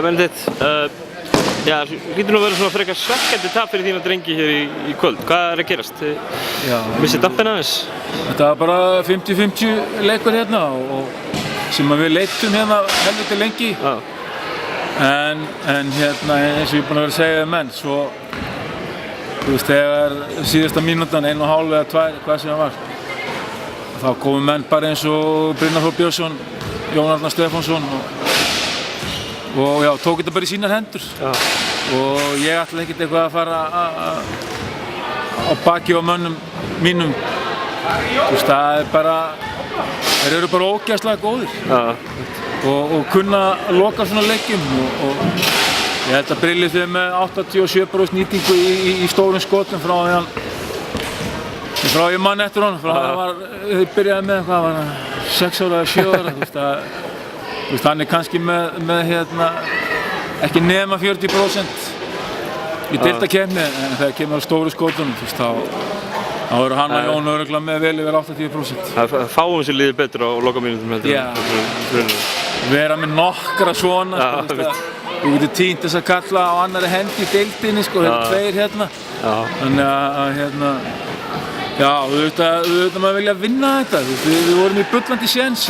Benedikt, já, hlýtur nú að vera svona frekar svekkjandi tap fyrir þína drengi hér í kvöld. Hvað að gerast? Missið dampinn aðeins? Þetta var bara 50-50 leikur hérna og sem við leittum hérna helviti lengi. Já. En hérna eins og ég er búinn að vera að segja menn, svo þú veist, þegar síðasta mínútan, 1,5 eða 2, hvað sem það var, þá komu menn bara eins og Brynjar Þór Björnsson, Jón Arnar Stefánsson og já, tók þetta bara í sínar hendur. Já. Og ég ætla ekkert eitthvað að fara á baki á mönnum mínum. Þú veist, það er bara, þeir eru bara ógeðslega góðir. Já. Og kunna loka svona leikjum og ég held að Brilli þegar með 87% nýtingu í stórum skotum frá ég mann eftir honum, þau byrjaði með hvað var það, 6 ára eða 7 ára, þú veist, hann er kannski með hérna, ekki nema 40% í deildakeppni, en þegar kemur á stóru skotunum, þú veist, þá eru hann og Jón örugglega með vel yfir 80%. Það fáum sér liðið betur á lokamínútum heldur. Já, vera með nokkra svona, þú veist, þú getur týnt þess að kalla á annarri hendi í deildinni, sko, hérna 2 hérna. Já. Þannig að hérna, já, auðvitað maður vilja vinna þetta, við vorum í bullandi séns,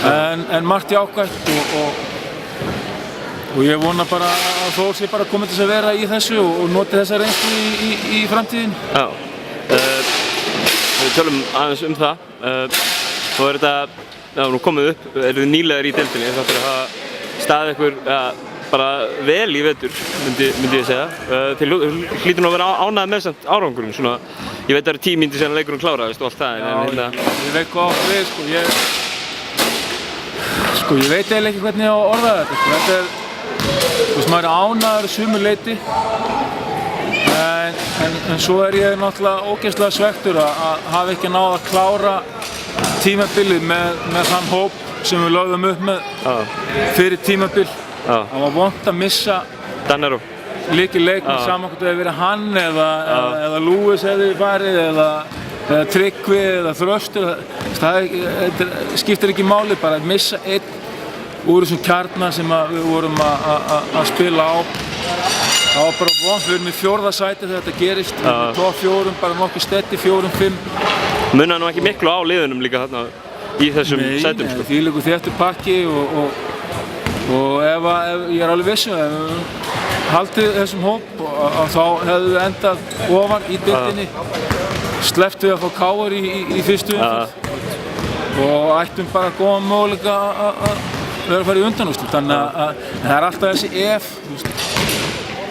en margt jákvætt og ég vona bara að Þór sé bara komið til þess að vera í þessu og noti þessa reynslu í framtíðin. Já, við tölum aðeins það, þá er þetta, já, nú komið upp, eru þið nýlegar í deildinni, þess að hafa staðið ykkur bara vel í vetur, myndi ég segja. Þið hlýtur nú að vera ánægðir með samt árangurinn, svona, ég veit að það eru 10 mínútur síðan leikurinn kláraðist og allt það, en hérna. Ég veit hvað átt við, ég veit eiginlega ekki hvernig ég á að orða þetta, sko. Þetta er, þú veist, maður er ánægður sumu leyti, en svo er ég náttúrulega ógeðslega svekktur að hafa ekki náð að klára tímabilið með þann hóp sem við lögðum upp með fyrir tímabil. Það var vont að missa lykilleik með saman hvort það hefði verið hann eða Lúis hefði farið eða Tryggvi eða Þröstur. Það skiptir ekki máli, bara að missa einn úr þessum kjarna sem við vorum að spila á. Það var bara vont, við erum í 4. sæti þegar þetta gerist. Við erum í top 4, bara nokkuð stetti, 4-5. Munaði nú ekki miklu á liðunum líka þarna í þessum sætum, sko. Nei, þvílíkur þéttur pakki og ef ég er alveg viss ef við haldið þessum hóp þá hefðum við endað ofar í deildinni, sleppt við að fá KR í fyrstu umferð og ættum bara góðan möguleika að vera að fara í undanúrslit. Þannig að það er alltaf þessi ef,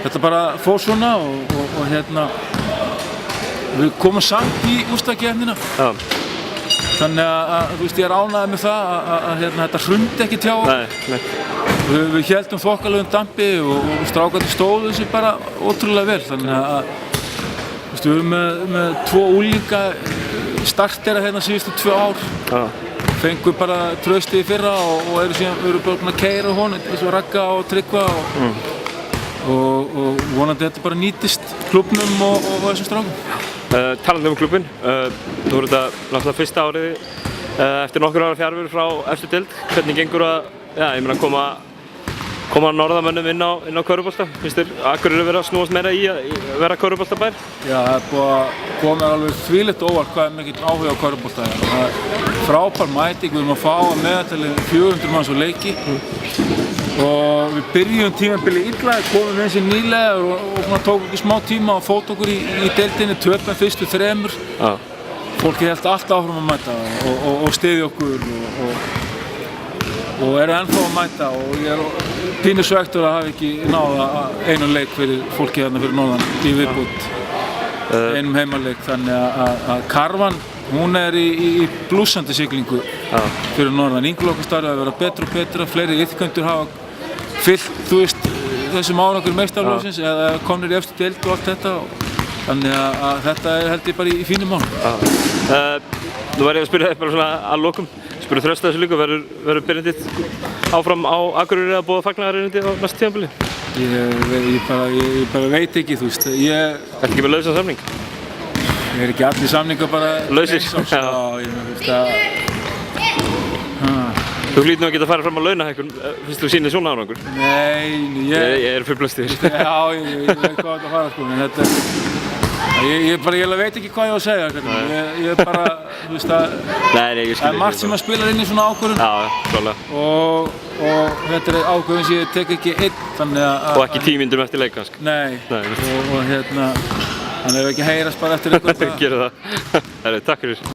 þetta bara fór svona og hérna við komum samt í úrslitakeppnina. Þannig að þú veist, ég er ánægður með það að þetta hrundi ekki hjá okkur. Við héldum þokkalegum dampi og strákarnir stóðu þessu bara ótrúlega vel. Þannig að við erum með 2 unglinga startera hérna síðustu 2 ár. Fengum bara traustið í fyrra og eru bara búin að keyra honum eins og Ragga og Tryggva og vonandi þetta bara nýtist klúbbnum og þessum strákum. Talandi klúbbinn, þú voru þetta náttúrulega fyrsta árið eftir nokkur ára fjarveru frá efstu deild. Hvernig gengur að, ég meina, koma norðamönnum inn á körfubolta? Finnst þér Akureyri verið að snúast meira í að vera körfuboltabær? Já, það er búið að koma alveg þvílíkt óvart hvað er mikill áhuga á körfubolta. Það er frábær mæting, við erum að fá að meðaltali 400 manns á leiki og við byrjum tímabilið illa, komum eins og nýlega og tók ekki smá tíma og fót okkur í deildinni, töpum fyrstu 3. Fólki held alltaf áfram að mæta og styðja okkur og eru ennþá að mæta og ég er pínu svekktur að hafa ekki náða einu leik fyrir fólki hérna fyrir norðan í viðbútt einum heimaleik. Þannig að Karvan, hún er í blússandi siglingu fyrir norðan. Inngulokkarstarfið að vera betra og betra, fleiri iðkendur hafa fyllt, þú veist, þessum árangur meistaraflokksins eða komnir í efstu deild og allt þetta. Þannig að þetta held ég bara í fínum málum. Nú var ég að spyrja þig bara svona að lokum. Spurðu Þrösta þessu líka, verður Benedikt áfram á Akureyri að boða fagnaðarerindi á næsta tímabili? Ég bara veit ekki, þú veist. Ertu ekki með lausan samning? Ég er ekki allir samningar bara lausir. Já, ég veist að Þú hlýtur nú að geta farið fram á launahækkun fyrst þú sýnir svona árangur. Nei, Ég fullblástur. Já, ég veit hvað þetta fara sko, en þetta ég veit ekki hvað ég á að segja, ég bara, þú veist að Nei, ég skil. það er margt sem að spila inn í svona ákvörðun. Já, klálega. Og þetta er ákvörðun sem ég tek ekki einn, þannig að... Og ekki 10 mínútum eftir leik kannski. Nei, og þannig ef ekki heyrast bara eftir einhvern Gerðu það. Takk fyrir.